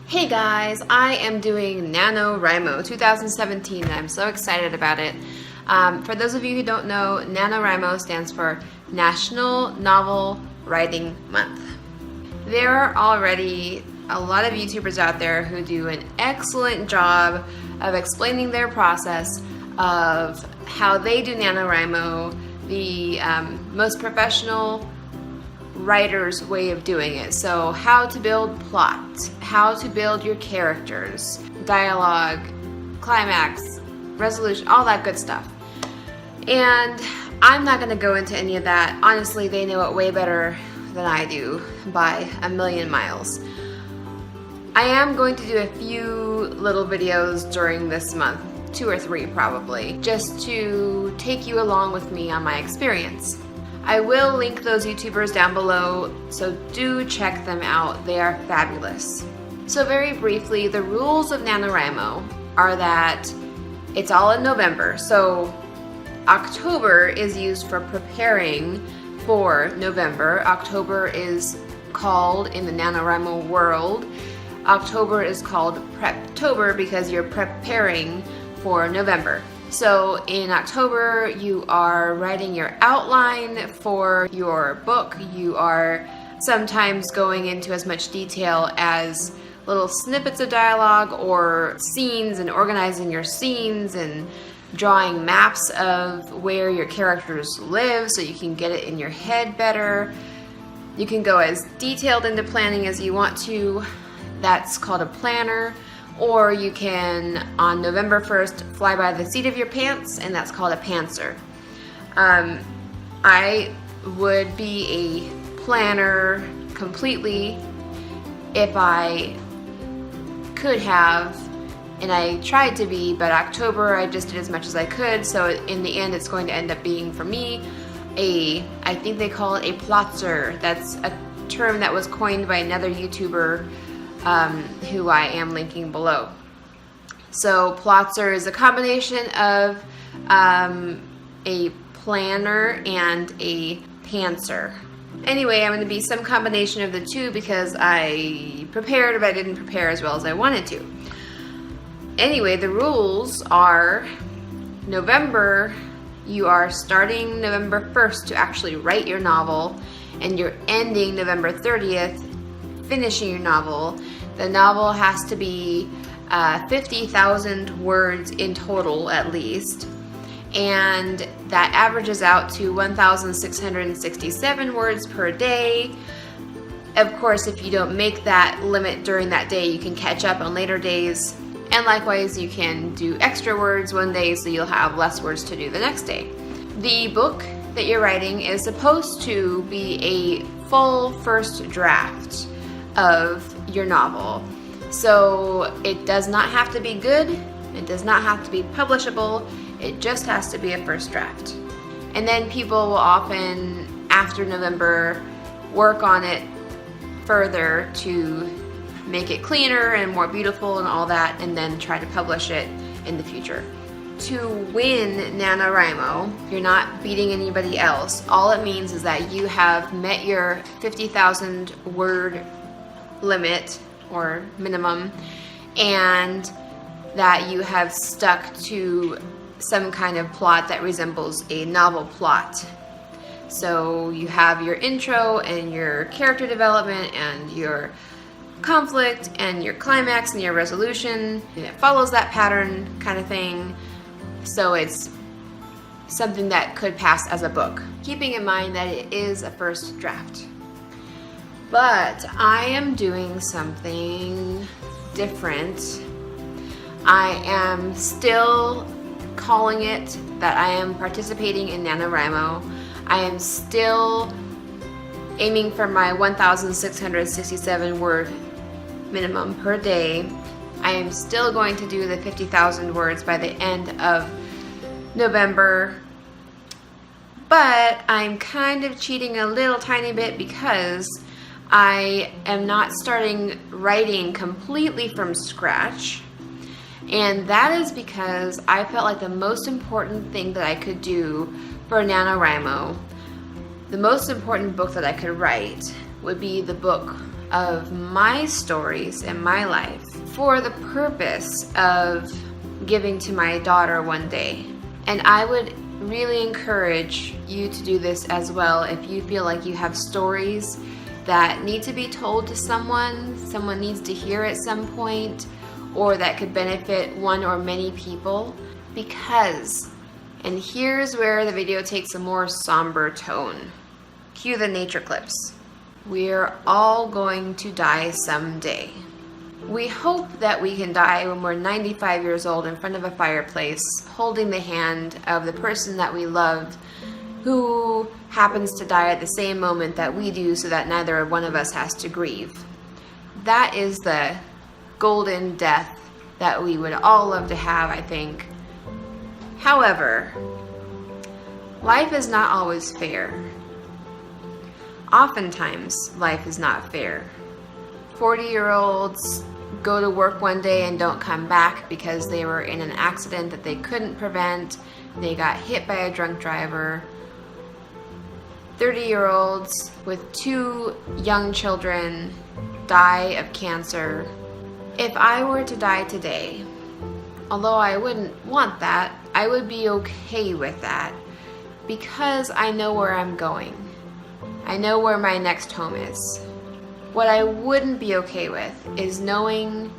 Hey guys, I am doing NaNoWriMo 2017 and I'm so excited about it. For those of you who don't know, NaNoWriMo stands for National Novel Writing Month. There are already a lot of YouTubers out there who do an excellent job of explaining their process of how they do NaNoWriMo, the most professional writer's way of doing it. So how to build plot, how to build your characters, dialogue, climax, resolution, all that good stuff. And I'm not going to go into any of that. Honestly, they know it way better than I do by a million miles. I am going to do a few little videos during this month, 2 or 3 probably, just to take you along with me on my experience. I will link those YouTubers down below, so do check them out. They are fabulous. So very briefly, the rules of NaNoWriMo are that it's all in November. So October is used for preparing for November. October is called, in the NaNoWriMo world, October is called Preptober because you're preparing for November. So in October, you are writing your outline for your book. You are sometimes going into as much detail as little snippets of dialogue or scenes and organizing your scenes and drawing maps of where your characters live so you can get it in your head better. You can go as detailed into planning as you want to. That's called a planner. Or you can, on November 1st, fly by the seat of your pants, and that's called a pantser. I would be a planner completely if I could have, and I tried to be, but October I just did as much as I could, so in the end it's going to end up being, for me, I think they call it a plotzer. That's a term that was coined by another YouTuber who I am linking below. So plotzer is a combination of a planner and a pantser. Anyway, I'm going to be some combination of the two because I prepared, but I didn't prepare as well as I wanted to. Anyway, the rules are November, you are starting November 1st to actually write your novel, and you're ending November 30th finishing your novel. The novel has to be 50,000 words in total at least, and that averages out to 1,667 words per day. Of course, if you don't make that limit during that day, you can catch up on later days, and likewise you can do extra words one day so you'll have less words to do the next day. The book that you're writing is supposed to be a full first draft of your novel. So it does not have to be good, it does not have to be publishable, it just has to be a first draft. And then people will often, after November, work on it further to make it cleaner and more beautiful and all that, and then try to publish it in the future. To win NaNoWriMo, you're not beating anybody else. All it means is that you have met your 50,000 word limit or minimum, and that you have stuck to some kind of plot that resembles a novel plot. So you have your intro and your character development and your conflict and your climax and your resolution, and it follows that pattern kind of thing. So it's something that could pass as a book, keeping in mind that it is a first draft. But I am doing something different. I am still calling it that I am participating in NaNoWriMo. I am still aiming for my 1,667 word minimum per day. I am still going to do the 50,000 words by the end of November. But I'm kind of cheating a little tiny bit because I am not starting writing completely from scratch, and that is because I felt like the most important thing that I could do for NaNoWriMo, the most important book that I could write, would be the book of my stories in my life for the purpose of giving to my daughter one day. And I would really encourage you to do this as well if you feel like you have stories that need to be told to someone needs to hear at some point, or that could benefit one or many people. Because, and here's where the video takes a more somber tone. Cue the nature clips. We're all going to die someday. We hope that we can die when we're 95 years old in front of a fireplace, holding the hand of the person that we loved, who happens to die at the same moment that we do, so that neither one of us has to grieve. That is the golden death that we would all love to have, I think. However, life is not always fair. Oftentimes, life is not fair. 40-year-olds go to work one day and don't come back because they were in an accident that they couldn't prevent. They got hit by a drunk driver. 30-year-olds with 2 young children die of cancer. If I were to die today, although I wouldn't want that, I would be okay with that because I know where I'm going. I know where my next home is. What I wouldn't be okay with is knowing,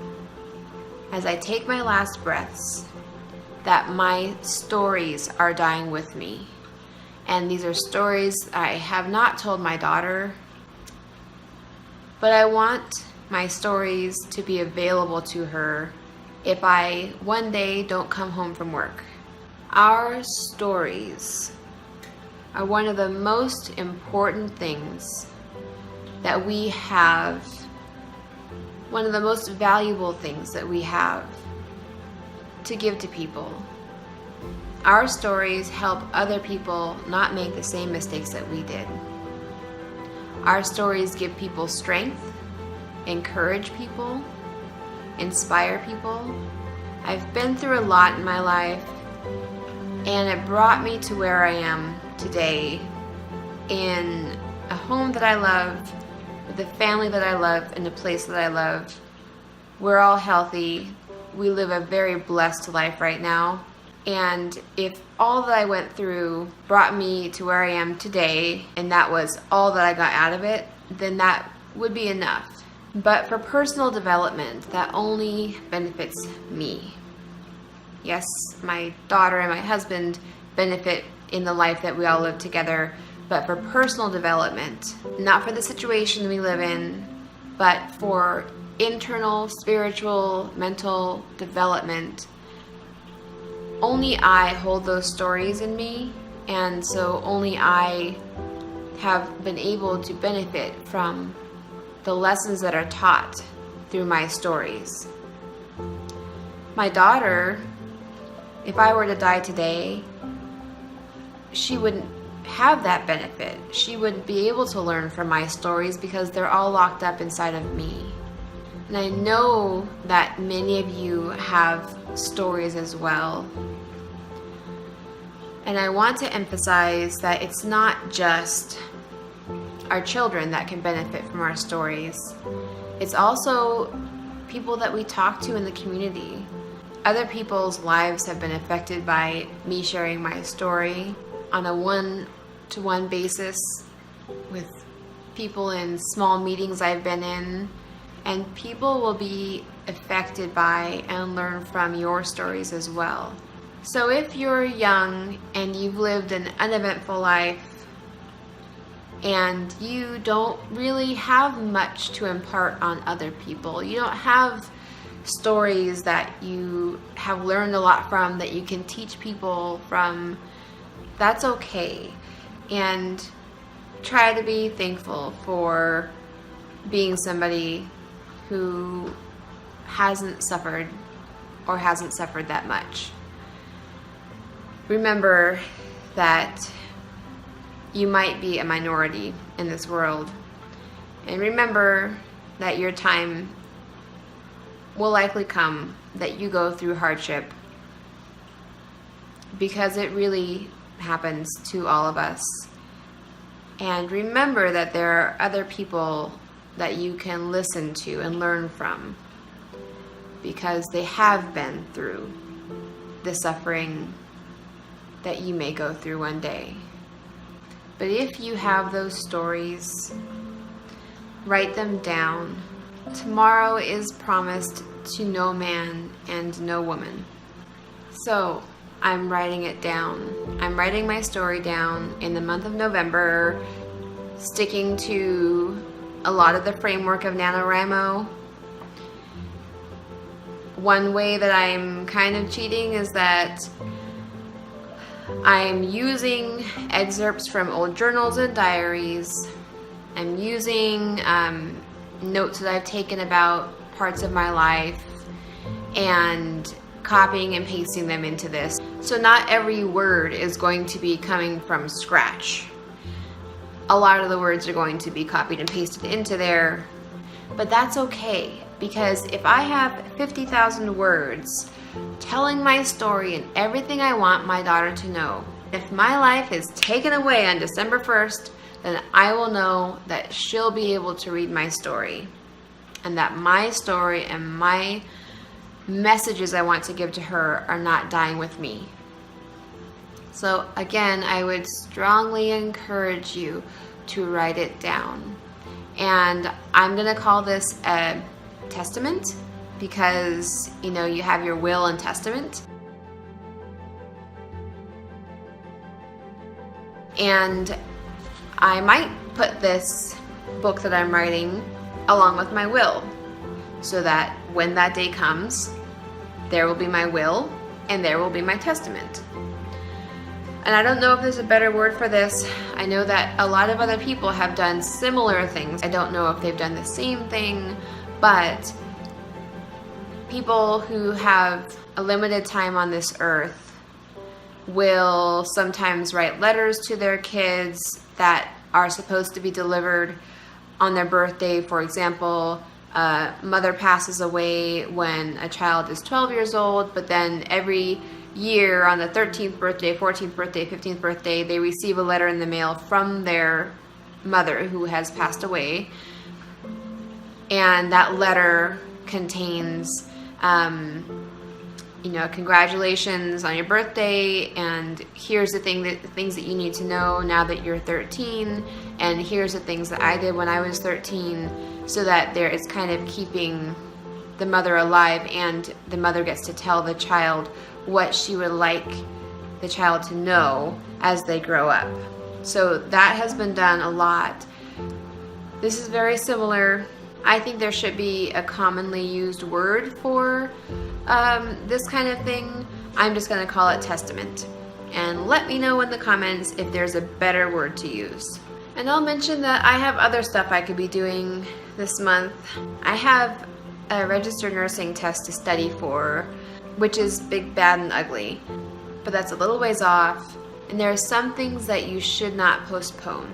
as I take my last breaths, that my stories are dying with me. And these are stories I have not told my daughter, but I want my stories to be available to her if I one day don't come home from work. Our stories are one of the most important things that we have, one of the most valuable things that we have to give to people. Our stories help other people not make the same mistakes that we did. Our stories give people strength, encourage people, inspire people. I've been through a lot in my life, and it brought me to where I am today, in a home that I love, with a family that I love, in a place that I love. We're all healthy. We live a very blessed life right now. And if all that I went through brought me to where I am today, and that was all that I got out of it, then that would be enough. But for personal development, that only benefits me. Yes, my daughter and my husband benefit in the life that we all live together, but for personal development, not for the situation we live in, but for internal, spiritual, mental development, only I hold those stories in me, and so only I have been able to benefit from the lessons that are taught through my stories. My daughter, if I were to die today, she wouldn't have that benefit. She wouldn't be able to learn from my stories because they're all locked up inside of me. And I know that many of you have stories as well. And I want to emphasize that it's not just our children that can benefit from our stories. It's also people that we talk to in the community. Other people's lives have been affected by me sharing my story on a one-to-one basis with people in small meetings I've been in. And people will be affected by and learn from your stories as well. So if you're young and you've lived an uneventful life and you don't really have much to impart on other people, you don't have stories that you have learned a lot from that you can teach people from, that's okay. And try to be thankful for being somebody who hasn't suffered or hasn't suffered that much. Remember that you might be a minority in this world. And remember that your time will likely come that you go through hardship, because it really happens to all of us. And remember that there are other people that you can listen to and learn from, because they have been through the suffering that you may go through one day. But if you have those stories, write them down. Tomorrow is promised to no man and no woman. So I'm writing it down. I'm writing my story down in the month of November, sticking to a lot of the framework of NaNoWriMo. One way that I'm kind of cheating is that I'm using excerpts from old journals and diaries. I'm using notes that I've taken about parts of my life and copying and pasting them into this. So not every word is going to be coming from scratch. A lot of the words are going to be copied and pasted into there, but that's okay, because if I have 50,000 words telling my story and everything I want my daughter to know, if my life is taken away on December 1st, then I will know that she'll be able to read my story, and that my story and my messages I want to give to her are not dying with me. So again, I would strongly encourage you to write it down. And I'm gonna call this a testament, because you know, you have your will and testament. And I might put this book that I'm writing along with my will, so that when that day comes, there will be my will and there will be my testament. And I don't know if there's a better word for this. I know that a lot of other people have done similar things. I don't know if they've done the same thing, but people who have a limited time on this earth will sometimes write letters to their kids that are supposed to be delivered on their birthday. For example, mother passes away when a child is 12 years old, but then every year on the 13th birthday, 14th birthday, 15th birthday, they receive a letter in the mail from their mother who has passed away. And that letter contains, congratulations on your birthday, and here's the things that you need to know now that you're 13, and here's the things that I did when I was 13, so that there is kind of keeping the mother alive, and the mother gets to tell the child what she would like the child to know as they grow up. So that has been done a lot. This is very similar. I think there should be a commonly used word for this kind of thing. I'm just going to call it testament. And let me know in the comments if there's a better word to use. And I'll mention that I have other stuff I could be doing this month. I have a registered nursing test to study for, which is big, bad, and ugly. But that's a little ways off. And there are some things that you should not postpone.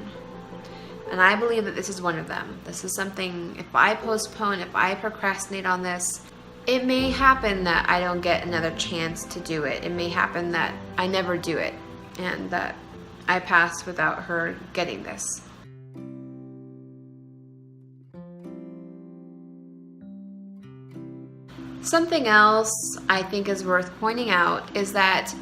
And I believe that this is one of them. This is something, if I postpone, if I procrastinate on this, it may happen that I don't get another chance to do it. It may happen that I never do it, and that I pass without her getting this. Something else I think is worth pointing out is that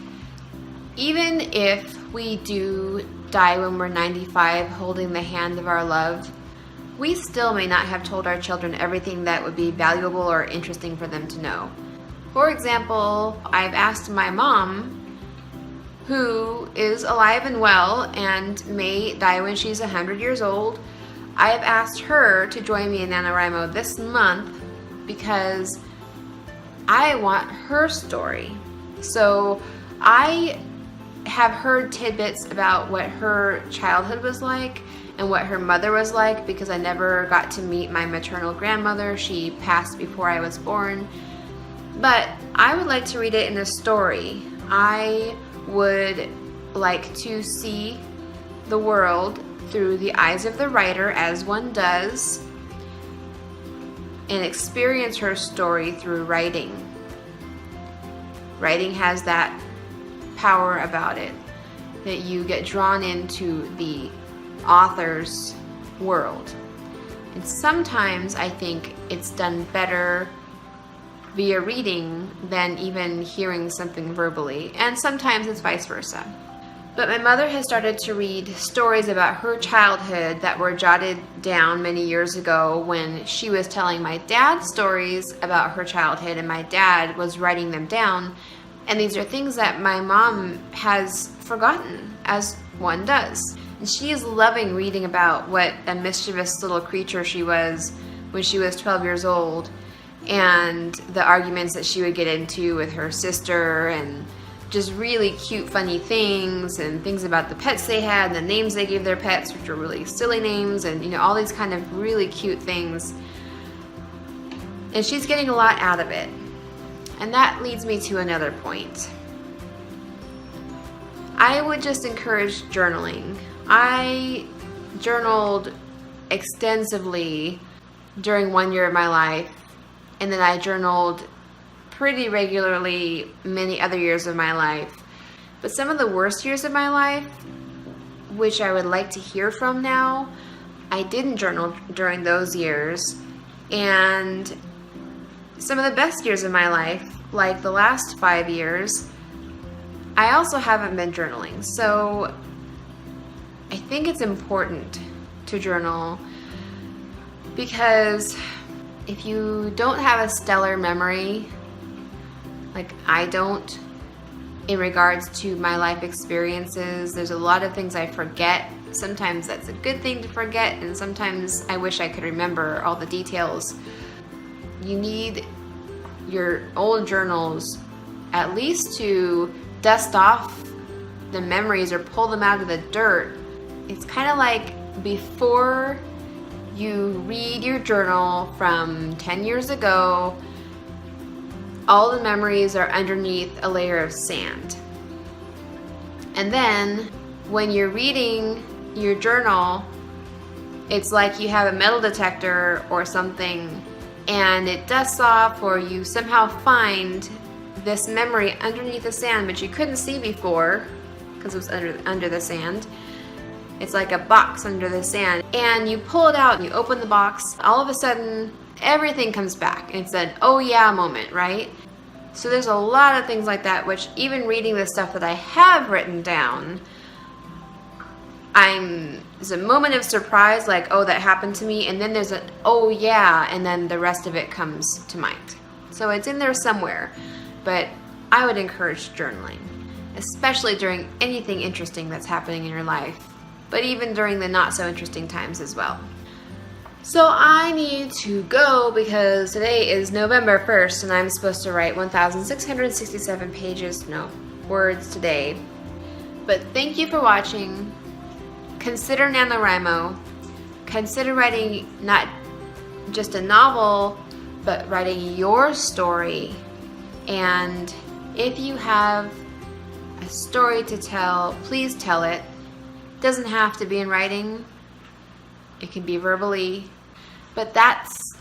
even if we do die when we're 95 holding the hand of our love, we still may not have told our children everything that would be valuable or interesting for them to know. For example, I've asked my mom, who is alive and well and may die when she's 100 years old, I have asked her to join me in NaNoWriMo this month because I want her story. So I have heard tidbits about what her childhood was like and what her mother was like, because I never got to meet my maternal grandmother. She passed before I was born. But I would like to read it in a story. I would like to see the world through the eyes of the writer, as one does, and experience her story through writing. Writing has that power about it, that you get drawn into the author's world. And sometimes I think it's done better via reading than even hearing something verbally, and sometimes it's vice versa. But my mother has started to read stories about her childhood that were jotted down many years ago when she was telling my dad stories about her childhood, and my dad was writing them down. And these are things that my mom has forgotten, as one does. And she is loving reading about what a mischievous little creature she was when she was 12 years old, and the arguments that she would get into with her sister, and just really cute, funny things, and things about the pets they had, and the names they gave their pets, which were really silly names, and all these kind of really cute things. And she's getting a lot out of it. And that leads me to another point. I would just encourage journaling. I journaled extensively during 1 year of my life, and then I journaled pretty regularly many other years of my life. But some of the worst years of my life, which I would like to hear from now, I didn't journal during those years. And some of the best years of my life, like the last 5 years, I also haven't been journaling. So I think it's important to journal, because if you don't have a stellar memory, like I don't, in regards to my life experiences, there's a lot of things I forget. Sometimes that's a good thing to forget, and sometimes I wish I could remember all the details. You need your old journals at least to dust off the memories or pull them out of the dirt. It's kind of like before you read your journal from 10 years ago, all the memories are underneath a layer of sand. And then when you're reading your journal, it's like you have a metal detector or something, and it dusts off, or you somehow find this memory underneath the sand, but you couldn't see before because it was under the sand. It's like a box under the sand, and you pull it out and you open the box. All of a sudden, everything comes back. It's an oh yeah moment, right? So there's a lot of things like that, which even reading the stuff that I have written down, there's a moment of surprise, like, oh, that happened to me, and then there's an oh yeah, and then the rest of it comes to mind. So it's in there somewhere, but I would encourage journaling, especially during anything interesting that's happening in your life, but even during the not so interesting times as well. So I need to go because today is November 1st and I'm supposed to write 1,667 words today. But thank you for watching. Consider NaNoWriMo. Consider writing not just a novel, but writing your story. And if you have a story to tell, please tell it. It doesn't have to be in writing. It can be verbally, but that's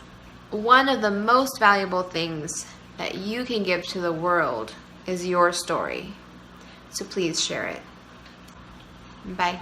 one of the most valuable things that you can give to the world is your story. So please share it. Bye.